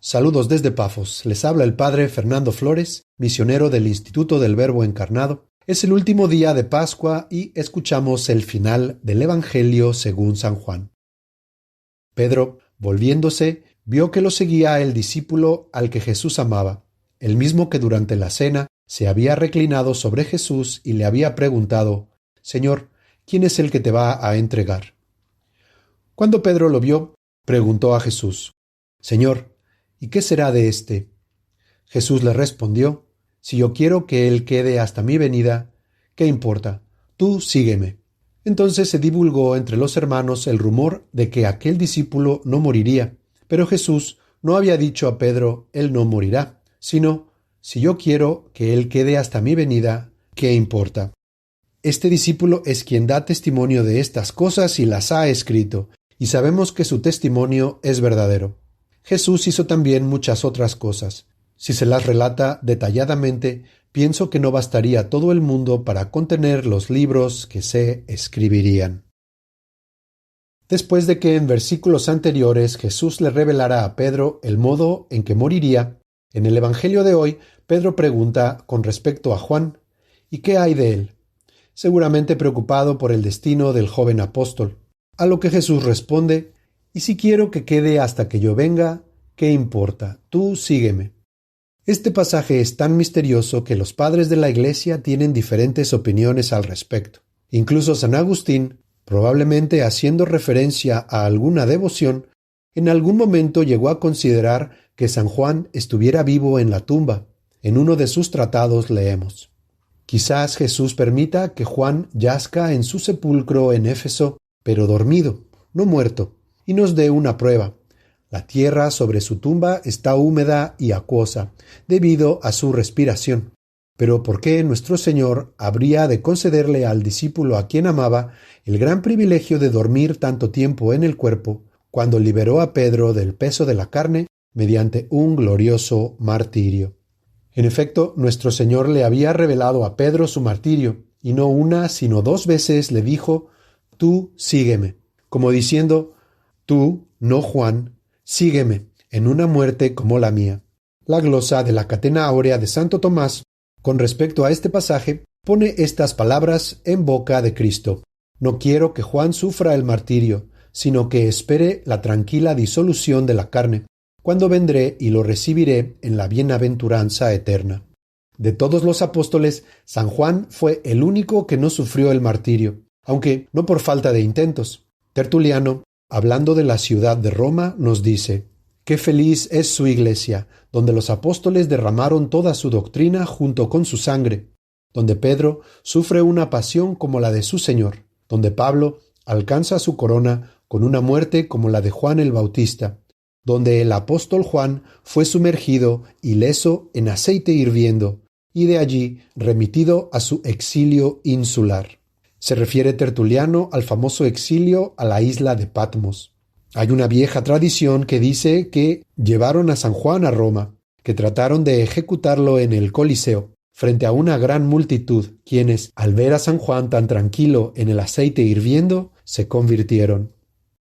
Saludos desde Pafos. Les habla el Padre Fernando Flores, misionero del Instituto del Verbo Encarnado. Es el último día de Pascua y escuchamos el final del Evangelio según San Juan. Pedro, volviéndose, vio que lo seguía el discípulo al que Jesús amaba, el mismo que durante la cena se había reclinado sobre Jesús y le había preguntado: «Señor, ¿quién es el que te va a entregar?». Cuando Pedro lo vio, preguntó a Jesús: «Señor, ¿y qué será de éste?». Jesús le respondió: «Si yo quiero que él quede hasta mi venida, ¿qué importa? Tú sígueme». Entonces se divulgó entre los hermanos el rumor de que aquel discípulo no moriría, pero Jesús no había dicho a Pedro: «Él no morirá», sino: «Si yo quiero que él quede hasta mi venida, ¿qué importa?». Este discípulo es quien da testimonio de estas cosas y las ha escrito, y sabemos que su testimonio es verdadero. Jesús hizo también muchas otras cosas. Si se las relata detalladamente, pienso que no bastaría todo el mundo para contener los libros que se escribirían. Después de que en versículos anteriores Jesús le revelara a Pedro el modo en que moriría, en el Evangelio de hoy Pedro pregunta con respecto a Juan: ¿y qué hay de él?, seguramente preocupado por el destino del joven apóstol. A lo que Jesús responde: «Y si quiero que quede hasta que yo venga, ¿qué importa? Tú sígueme». Este pasaje es tan misterioso que los padres de la Iglesia tienen diferentes opiniones al respecto. Incluso San Agustín, probablemente haciendo referencia a alguna devoción, en algún momento llegó a considerar que San Juan estuviera vivo en la tumba. En uno de sus tratados leemos: «Quizás Jesús permita que Juan yazca en su sepulcro en Éfeso, pero dormido, no muerto, y nos dé una prueba. La tierra sobre su tumba está húmeda y acuosa, debido a su respiración. Pero ¿por qué nuestro Señor habría de concederle al discípulo a quien amaba el gran privilegio de dormir tanto tiempo en el cuerpo, cuando liberó a Pedro del peso de la carne mediante un glorioso martirio?». En efecto, nuestro Señor le había revelado a Pedro su martirio, y no una sino 2 veces le dijo: «Tú sígueme», como diciendo: «Tú, no Juan, sígueme en una muerte como la mía». La glosa de la Catena Áurea de Santo Tomás, con respecto a este pasaje, pone estas palabras en boca de Cristo: «No quiero que Juan sufra el martirio, sino que espere la tranquila disolución de la carne, cuando vendré y lo recibiré en la bienaventuranza eterna». De todos los apóstoles, San Juan fue el único que no sufrió el martirio, aunque no por falta de intentos. Tertuliano, hablando de la ciudad de Roma, nos dice: «Qué feliz es su iglesia, donde los apóstoles derramaron toda su doctrina junto con su sangre, donde Pedro sufre una pasión como la de su Señor, donde Pablo alcanza su corona con una muerte como la de Juan el Bautista, donde el apóstol Juan fue sumergido ileso en aceite hirviendo, y de allí remitido a su exilio insular». Se refiere Tertuliano al famoso exilio a la isla de Patmos. Hay una vieja tradición que dice que llevaron a San Juan a Roma, que trataron de ejecutarlo en el Coliseo, frente a una gran multitud, quienes, al ver a San Juan tan tranquilo en el aceite hirviendo, se convirtieron.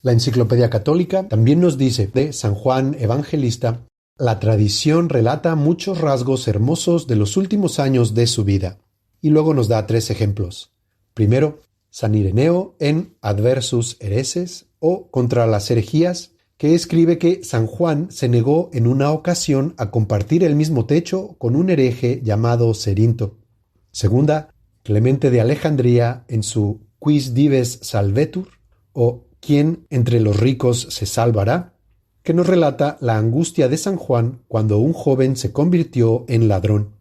La Enciclopedia Católica también nos dice de San Juan Evangelista: «La tradición relata muchos rasgos hermosos de los últimos años de su vida». Y luego nos da 3 ejemplos. Primero, San Ireneo en Adversus Hereses, o Contra las herejías, que escribe que San Juan se negó en una ocasión a compartir el mismo techo con un hereje llamado Cerinto. Segunda, Clemente de Alejandría en su Quis Dives Salvetur, o ¿Quién entre los ricos se salvará?, que nos relata la angustia de San Juan cuando un joven se convirtió en ladrón.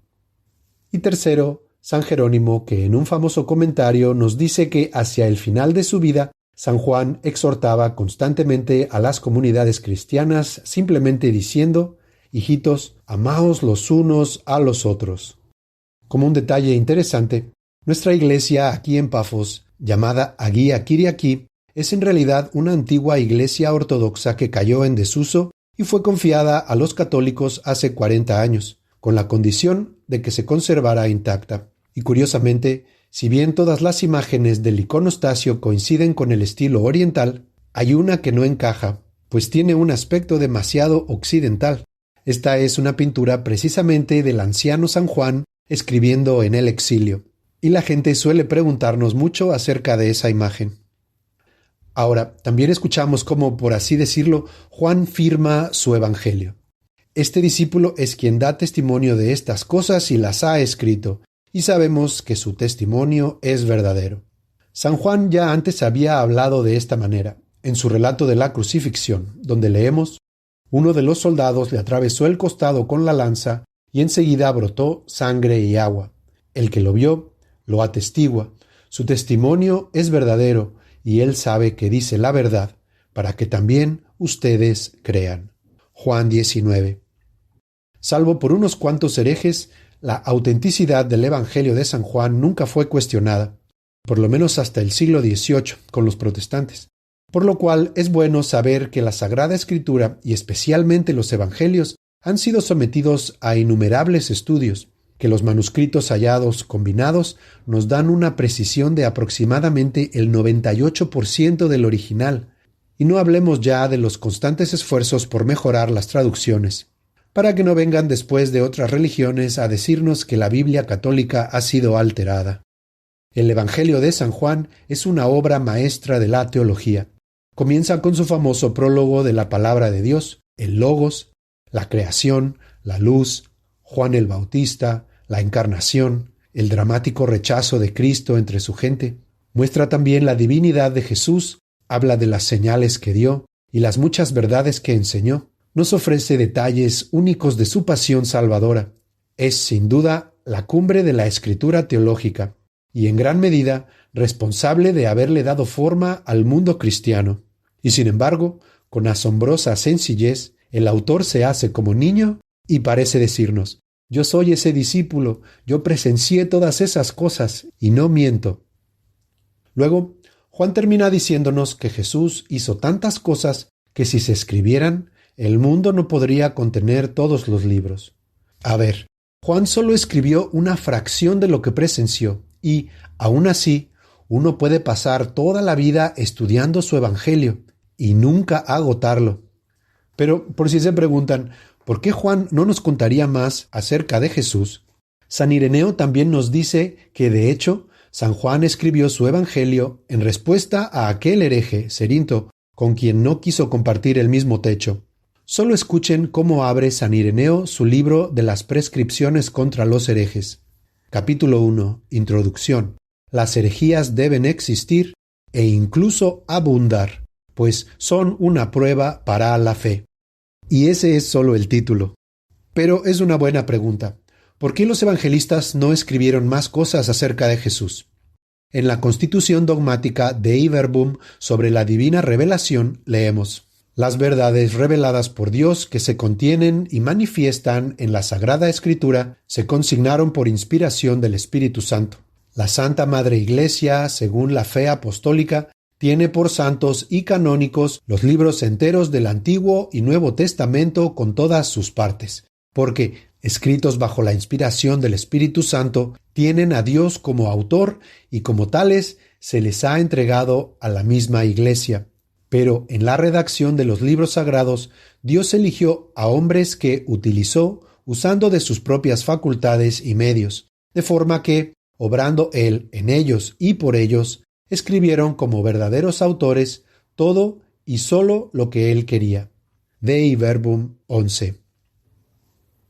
Y tercero, San Jerónimo, que en un famoso comentario nos dice que hacia el final de su vida, San Juan exhortaba constantemente a las comunidades cristianas simplemente diciendo: «Hijitos, amaos los unos a los otros». Como un detalle interesante, nuestra iglesia aquí en Pafos, llamada Hagia Kyriaki, es en realidad una antigua iglesia ortodoxa que cayó en desuso y fue confiada a los católicos hace 40 años, con la condición de que se conservara intacta. Y curiosamente, si bien todas las imágenes del iconostasio coinciden con el estilo oriental, hay una que no encaja, pues tiene un aspecto demasiado occidental. Esta es una pintura precisamente del anciano San Juan escribiendo en el exilio, y la gente suele preguntarnos mucho acerca de esa imagen. Ahora, también escuchamos cómo, por así decirlo, Juan firma su evangelio. Este discípulo es quien da testimonio de estas cosas y las ha escrito, y sabemos que su testimonio es verdadero. San Juan ya antes había hablado de esta manera, en su relato de la crucifixión, donde leemos: uno de los soldados le atravesó el costado con la lanza y enseguida brotó sangre y agua. El que lo vio, lo atestigua. Su testimonio es verdadero y él sabe que dice la verdad, para que también ustedes crean. Juan 19. Salvo por unos cuantos herejes, la autenticidad del Evangelio de San Juan nunca fue cuestionada, por lo menos hasta el siglo XVIII con los protestantes. Por lo cual es bueno saber que la Sagrada Escritura y especialmente los Evangelios han sido sometidos a innumerables estudios, que los manuscritos hallados combinados nos dan una precisión de aproximadamente el 98% del original, y no hablemos ya de los constantes esfuerzos por mejorar las traducciones, para que no vengan después de otras religiones a decirnos que la Biblia católica ha sido alterada. El Evangelio de San Juan es una obra maestra de la teología. Comienza con su famoso prólogo de la palabra de Dios, el Logos, la creación, la luz, Juan el Bautista, la encarnación, el dramático rechazo de Cristo entre su gente. Muestra también la divinidad de Jesús, habla de las señales que dio y las muchas verdades que enseñó. Nos ofrece detalles únicos de su pasión salvadora. Es, sin duda, la cumbre de la escritura teológica y, en gran medida, responsable de haberle dado forma al mundo cristiano. Y, sin embargo, con asombrosa sencillez, el autor se hace como niño y parece decirnos: yo soy ese discípulo, yo presencié todas esas cosas y no miento. Luego, Juan termina diciéndonos que Jesús hizo tantas cosas que si se escribieran, el mundo no podría contener todos los libros. A ver, Juan solo escribió una fracción de lo que presenció y, aún así, uno puede pasar toda la vida estudiando su evangelio y nunca agotarlo. Pero, por si se preguntan, ¿por qué Juan no nos contaría más acerca de Jesús? San Ireneo también nos dice que, de hecho, San Juan escribió su evangelio en respuesta a aquel hereje, Cerinto, con quien no quiso compartir el mismo techo. Solo escuchen cómo abre San Ireneo su libro de las prescripciones contra los herejes. Capítulo 1. Introducción. Las herejías deben existir e incluso abundar, pues son una prueba para la fe. Y ese es solo el título. Pero es una buena pregunta. ¿Por qué los evangelistas no escribieron más cosas acerca de Jesús? En la Constitución dogmática Dei Verbum sobre la divina revelación leemos: las verdades reveladas por Dios que se contienen y manifiestan en la Sagrada Escritura se consignaron por inspiración del Espíritu Santo. La Santa Madre Iglesia, según la fe apostólica, tiene por santos y canónicos los libros enteros del Antiguo y Nuevo Testamento con todas sus partes, porque, escritos bajo la inspiración del Espíritu Santo, tienen a Dios como autor y como tales se les ha entregado a la misma Iglesia. Pero en la redacción de los libros sagrados, Dios eligió a hombres que utilizó usando de sus propias facultades y medios, de forma que, obrando Él en ellos y por ellos, escribieron como verdaderos autores todo y sólo lo que Él quería. Dei Verbum 11.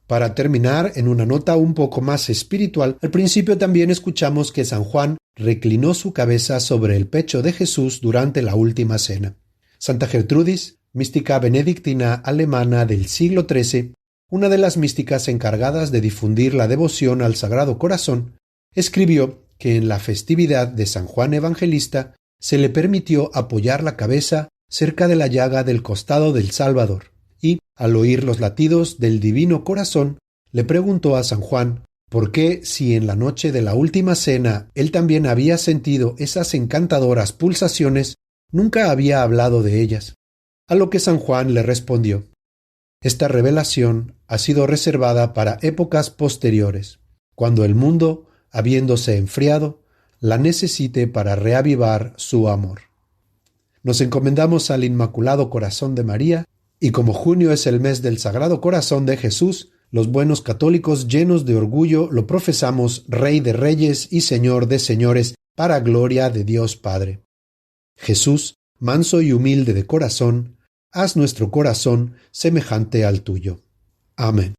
Para terminar, en una nota un poco más espiritual, al principio también escuchamos que San Juan reclinó su cabeza sobre el pecho de Jesús durante la última cena. Santa Gertrudis, mística benedictina alemana del siglo XIII, una de las místicas encargadas de difundir la devoción al Sagrado Corazón, escribió que en la festividad de San Juan Evangelista se le permitió apoyar la cabeza cerca de la llaga del costado del Salvador, y, al oír los latidos del Divino Corazón, le preguntó a San Juan por qué, si en la noche de la última cena él también había sentido esas encantadoras pulsaciones, nunca había hablado de ellas. A lo que San Juan le respondió: esta revelación ha sido reservada para épocas posteriores, cuando el mundo, habiéndose enfriado, la necesite para reavivar su amor. Nos encomendamos al Inmaculado Corazón de María Y como junio es el mes del Sagrado Corazón de Jesús, los buenos católicos llenos de orgullo lo profesamos Rey de Reyes y Señor de Señores, para gloria de Dios Padre. Jesús, manso y humilde de corazón, haz nuestro corazón semejante al tuyo. Amén.